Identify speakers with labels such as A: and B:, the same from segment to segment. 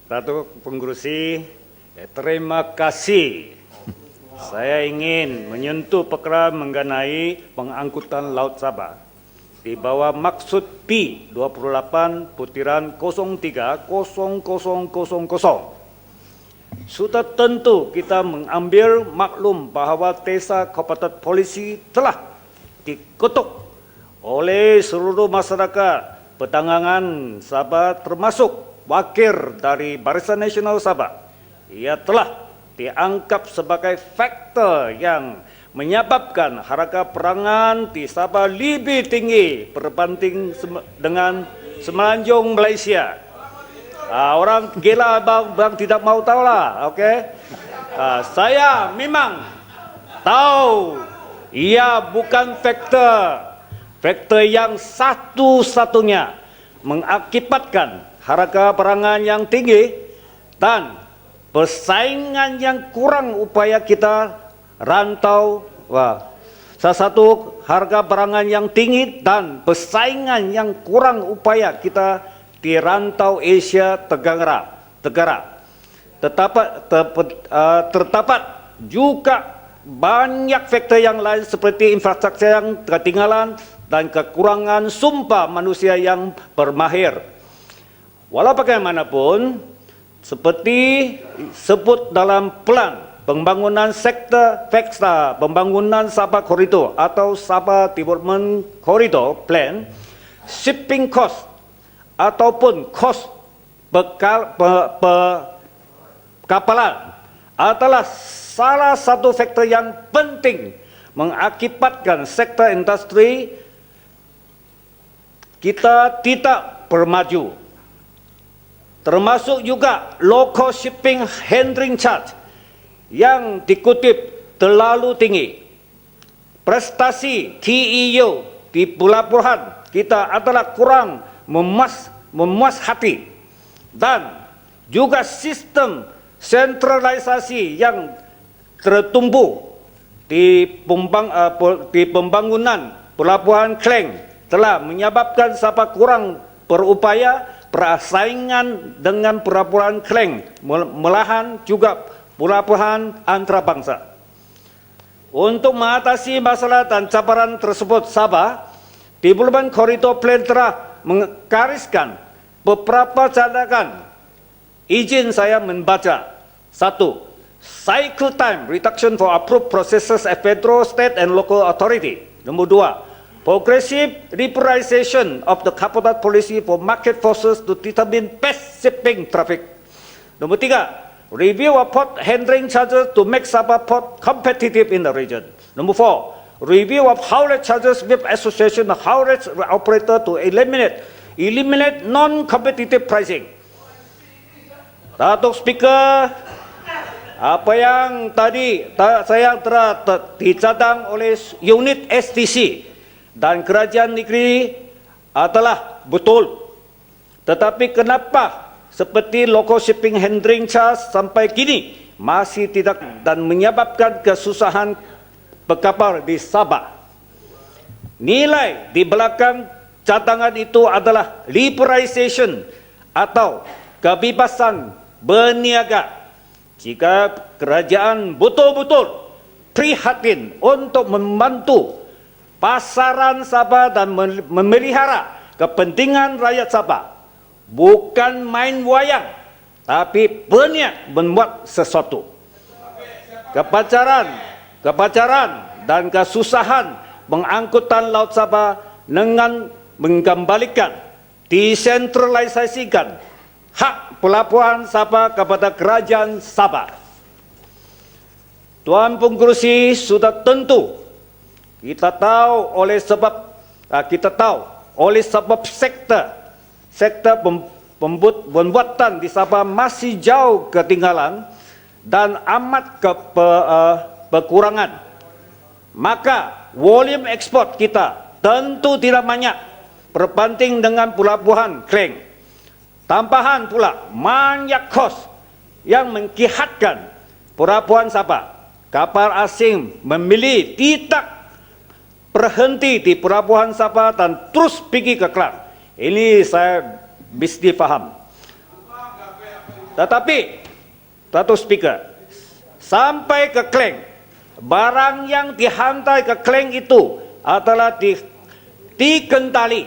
A: Datuk Pengerusi, terima kasih. Saya ingin menyentuh perkara mengenai pengangkutan Laut Sabah di bawah maksud P28 putiran 03-0000. Sudah tentu kita mengambil maklum bahawa Desa Kabupaten Polisi telah dikutuk oleh seluruh masyarakat perdagangan Sabah termasuk wakil dari Barisan Nasional Sabah. Ia telah dianggap sebagai faktor yang menyebabkan harga perangan di Sabah lebih tinggi berbanding dengan Semenanjung Malaysia. Orang gila bang tidak mau tahulah, okey? Saya memang tahu ia bukan faktor yang satu-satunya mengakibatkan harga perangan yang tinggi dan persaingan yang kurang upaya kita rantau. Salah satu harga perangan yang tinggi dan persaingan yang kurang upaya kita di rantau Asia Tenggara. Terdapat juga banyak faktor yang lain seperti infrastruktur yang ketinggalan dan kekurangan sumber manusia yang bermahir. Walau bagaimanapun, seperti sebut dalam plan pembangunan sektor fakta pembangunan Sabah Corridor atau Sabah Development Corridor Plan, shipping cost ataupun kos kapalan adalah salah satu faktor yang penting mengakibatkan sektor industri kita tidak bermaju. Termasuk juga local shipping handling charge yang dikutip terlalu tinggi. Prestasi TEU di pelabuhan kita adalah kurang memuas hati, dan juga sistem sentralisasi yang tertumbuh di pembangunan pelabuhan Klang telah menyebabkan Sabah kurang berupaya persaingan dengan pelabuhan Klang, malahan juga pelabuhan antarabangsa. Untuk mengatasi masalah dan cabaran tersebut, Sabah Development Corridor Plan telah menggariskan beberapa catatan. Izin saya membaca. 1. Cycle time reduction for approved processes at federal, state and local authority. Nombor 2. Progressive liberalization of the cabotage policy for market forces to determine best shipping traffic. Nombor 3. Review of port handling charges to make Sabah port competitive in the region. Number 4. Review of haulage charges with association of haulage operator to eliminate non-competitive pricing. Datuk Speaker, apa yang tadi saya telah dicadang oleh unit STC dan kerajaan negeri adalah betul. Tetapi kenapa seperti local shipping handling charge sampai kini masih tidak dan menyebabkan kesusahan berkapal di Sabah? Nilai di belakang cadangan itu adalah liberalization atau kebebasan berniaga. Jika kerajaan betul-betul prihatin untuk membantu pasaran Sabah dan memelihara kepentingan rakyat Sabah, bukan main wayang, tapi berniat membuat sesuatu. Kepacaran dan kesusahan pengangkutan Laut Sabah dengan mengembalikan, desentralisasikan hak pelabuhan Sabah kepada kerajaan Sabah. Tuan Pengerusi, sudah tentu kita tahu oleh sebab sektor pembuatan di Sabah masih jauh ketinggalan dan amat kekurangan. Maka volume ekspor kita tentu tidak banyak berbanding dengan pelabuhan Klang. Tambahan pula banyak kos yang mengkihatkan pelabuhan Sabah. Kapal asing memilih tidak berhenti di pelabuhan Sabah dan terus pergi ke Klang. Ini saya mesti faham. Tetapi, Datuk Speaker, sampai ke Klang, barang yang dihantar ke Klang itu adalah dikendali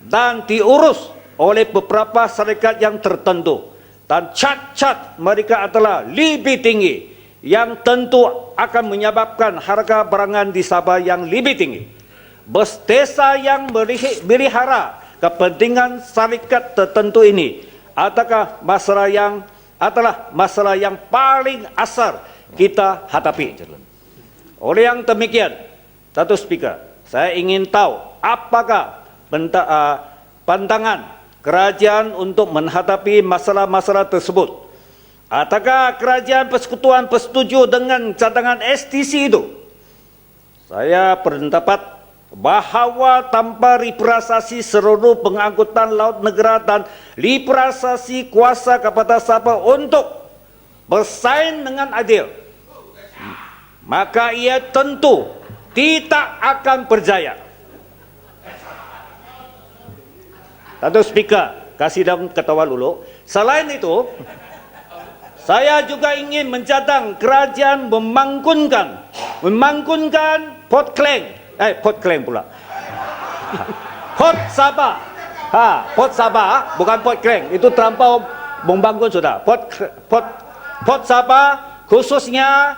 A: dan diurus oleh beberapa syarikat yang tertentu. Dan cat-cat mereka adalah lebih tinggi, yang tentu akan menyebabkan harga barangan di Sabah yang lebih tinggi. Bos desa yang melihara kepentingan syarikat tertentu ini adalah masalah yang paling asal kita hadapi. Oleh yang demikian, Datuk Speaker, saya ingin tahu apakah pandangan kerajaan untuk menghadapi masalah-masalah tersebut. Adakah kerajaan persekutuan bersetuju dengan cadangan STC itu? Saya berpendapat bahawa tanpa liberalisasi seluruh pengangkutan laut negara dan liberalisasi kuasa kepada Sabah untuk bersaing dengan adil, maka ia tentu tidak akan berjaya. Datuk Speaker, kasih daun ketawa dulu. Selain itu, saya juga ingin mencadang kerajaan memangkunkan Port Klang pula. Port Sabah. Port Sabah bukan Port Klang. Itu terlampau membangun sudah. Port Sabah khususnya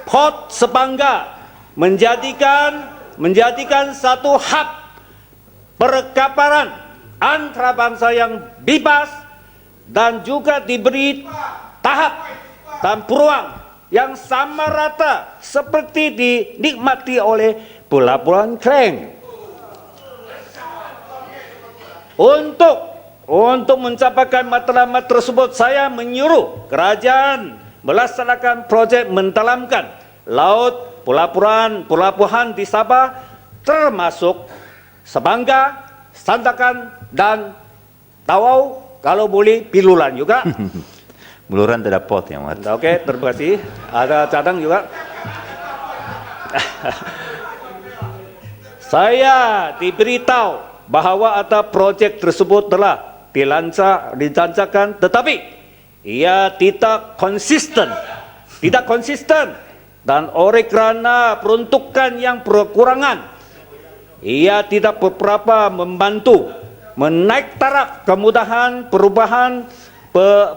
A: Port Sepangga menjadikan satu hub perkapalan antarabangsa yang bebas dan juga diberi tahap dan peluang yang sama rata seperti dinikmati oleh Pelabuhan Klang. Untuk mencapai matlamat tersebut, saya menyuruh kerajaan melaksanakan projek mendalamkan laut pelabuhan di Sabah, termasuk Sepangga, Sandakan dan Tawau, kalau boleh Pilulan juga.
B: Buluran tidak pot yang mat.
A: Oke, terima kasih. Ada cadang juga. Saya diberitahu bahawa ada projek tersebut telah dilancarkan, tetapi ia tidak konsisten, dan oleh kerana peruntukan yang berkurangan, ia tidak beberapa membantu menaik taraf kemudahan perubahan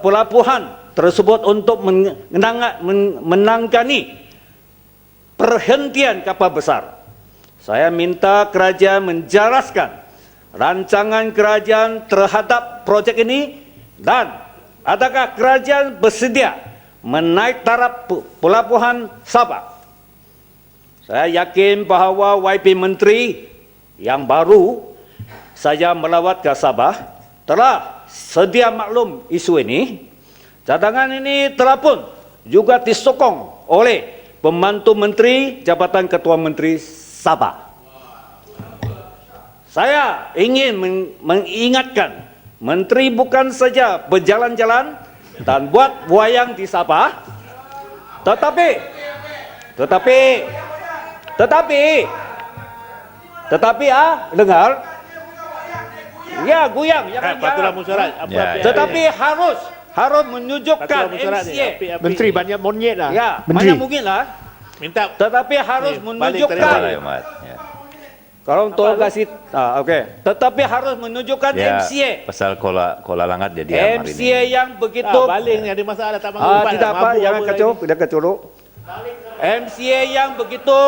A: pelabuhan tersebut untuk menangani perhentian kapal besar. Saya minta kerajaan menjelaskan rancangan kerajaan terhadap projek ini, dan adakah kerajaan bersedia menaik taraf pelabuhan Sabah. Saya yakin bahawa YB Menteri yang baru saja melawat ke Sabah telah sedia maklum isu ini. Cadangan ini telah pun juga disokong oleh pembantu menteri Jabatan Ketua Menteri Sabah. Saya ingin mengingatkan, menteri bukan saja berjalan-jalan dan buat wayang di Sabah, tetapi dengar, ya goyang, tetapi harus menunjukkan MCA.
C: Menteri banyak monyet lah.
A: Ya, banyak mungkin lah.
C: Minta.
A: Tetapi harus menunjukkan. Kalau untuk kasih, okey. Tetapi harus menunjukkan MCA.
B: Pasal kola langat jadi
A: MCA yang begitu.
C: Baling ada masalah tak
A: tidak apa, jangan kacau, tidak kacau. MCA yang begitu.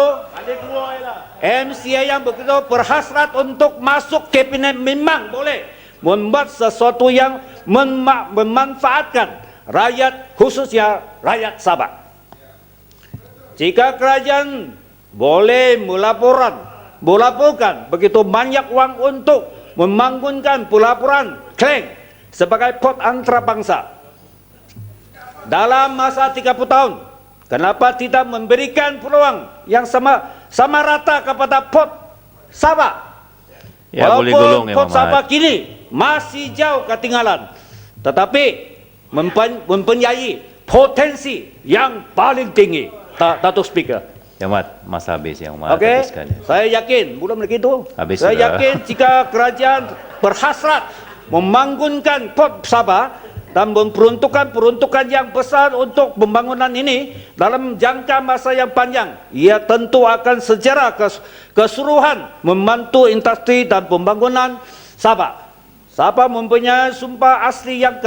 A: MCA yang begitu berhasrat untuk masuk kabinet memang boleh membuat sesuatu yang memanfaatkan rakyat, khususnya rakyat Sabah. Jika kerajaan boleh melaporkan begitu banyak uang untuk membangunkan pelabuhan Klang sebagai port antarabangsa dalam masa 30 tahun, kenapa tidak memberikan peluang yang sama rata kepada port Sabah?
B: Ya, boleh gulung ya,
A: port Sabah kini masih jauh ketinggalan, tetapi mempunyai potensi yang paling tinggi. Datuk Speaker.
B: Ya mat, masa habis yang mat.
A: Okey, saya yakin, belum lagi itu.
B: Habis
A: saya
B: sudah.
A: yakin jika kerajaan berhasrat membangunkan port Sabah, dan peruntukan yang besar untuk pembangunan ini dalam jangka masa yang panjang. Ia tentu akan secara keseluruhan membantu industri dan pembangunan Sabah. Sabah mempunyai sumber asli yang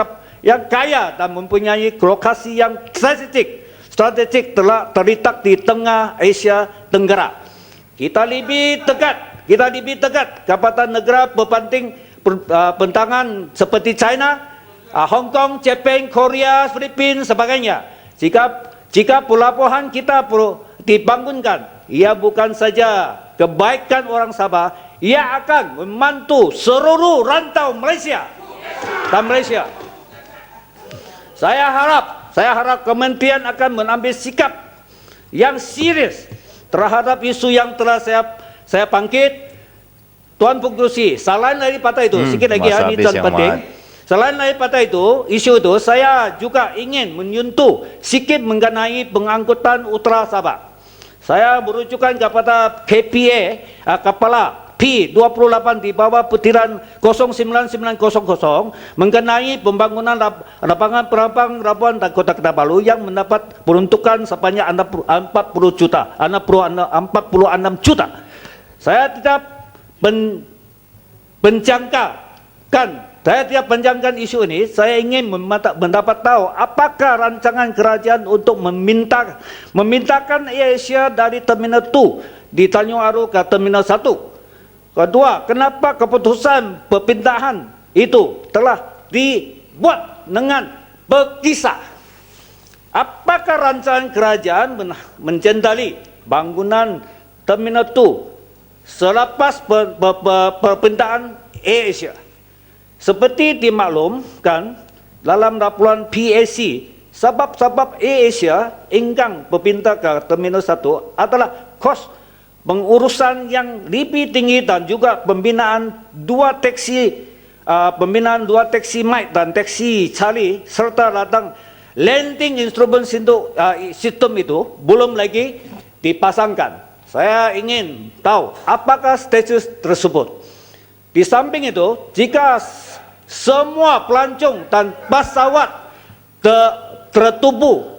A: kaya dan mempunyai lokasi yang strategik telah terletak di tengah Asia Tenggara. Kita lebih dekat kepada negara bentangan seperti China, Hong Kong, Jepang, Korea, Filipina, sebagainya. Jika pelabuhan kita dibangunkan, ia bukan saja kebaikan orang Sabah, ia akan membantu seluruh rantau Malaysia dan Malaysia. Saya harap kementerian akan mengambil sikap yang serius terhadap isu yang telah saya bangkit. Tuan Pengerusi, selain daripada itu, sikit lagi ini tuan penting. Selain daripada itu, isu itu saya juga ingin menyentuh sikit mengenai pengangkutan Utara Sabah. Saya merujukan kepada KPA, Kepala P28 di bawah petiran 09900 mengenai pembangunan lapangan penerbang dan Kota Kinabalu yang mendapat peruntukan sebanyak 40 juta, 46 juta. Saya tidak menjangkakan isu ini. Saya ingin mendapat tahu apakah rancangan kerajaan untuk memintakan AirAsia dari Terminal 2 di Tanjung Aru ke Terminal 1. Kedua, kenapa keputusan perpindahan itu telah dibuat dengan berkisar? Apakah rancangan kerajaan menjendali bangunan Terminal 2 selepas perpindahan AirAsia? Seperti dimaklumkan dalam laporan PAC, sebab-sebab AirAsia enggan berpindah ke Terminal 1 adalah kos pengurusan yang lebih tinggi dan juga pembinaan dua taksi Mike dan taksi Charlie serta ladang landing instrument sistem itu belum lagi dipasangkan. Saya ingin tahu apakah status tersebut. Di samping itu, jika semua pelancong dan pesawat tertubuh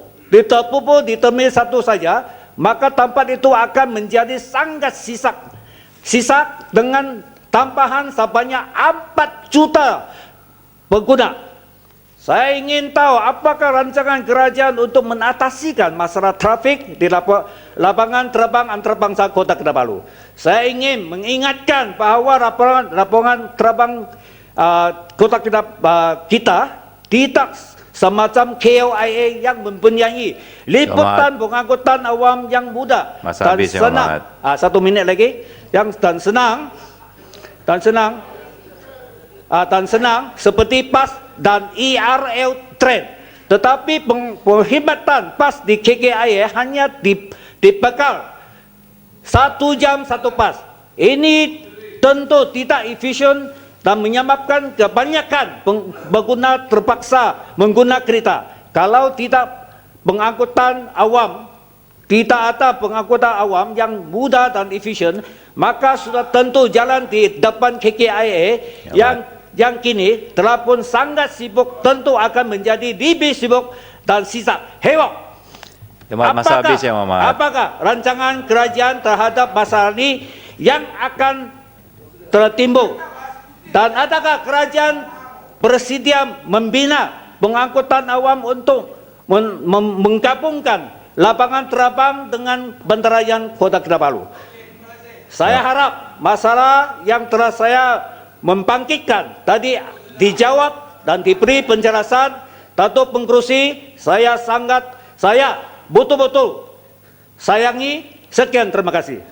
A: di Terminal 1 saja, maka tempat itu akan menjadi sangat sisak dengan tambahan sebanyak 4 juta pengguna. Saya ingin tahu apakah rancangan kerajaan untuk mengatasikan masalah trafik di lapangan terbang antarabangsa Kota Kinabalu. Saya ingin mengingatkan bahawa lapangan terbang Kota Kinabalu kita tidak semacam KLIA yang mempunyai liputan pengangkutan awam yang mudah dan senang. 1 minit lagi, dan senang seperti PAS dan ERL train. Tetapi penghematan PAS di KKIA hanya dibekal 1 jam 1 PAS. Ini tentu tidak efisien dan menyebabkan kebanyakan pengguna terpaksa menggunakan kereta. Kalau tidak ada pengangkutan awam yang mudah dan efisien, maka sudah tentu jalan di depan KKIA yang kini telah pun sangat sibuk tentu akan menjadi lebih sibuk dan sisak hewok. Apakah rancangan kerajaan terhadap masalah ini yang akan tertimbul? Dan adakah kerajaan bersedia membina pengangkutan awam untuk menggabungkan lapangan terbang dengan bandaraya Kota Kinabalu? Saya harap masalah yang telah saya membangkitkan tadi dijawab dan diberi penjelasan. Datuk Pengerusi, saya betul-betul sayangi. Sekian, terima kasih.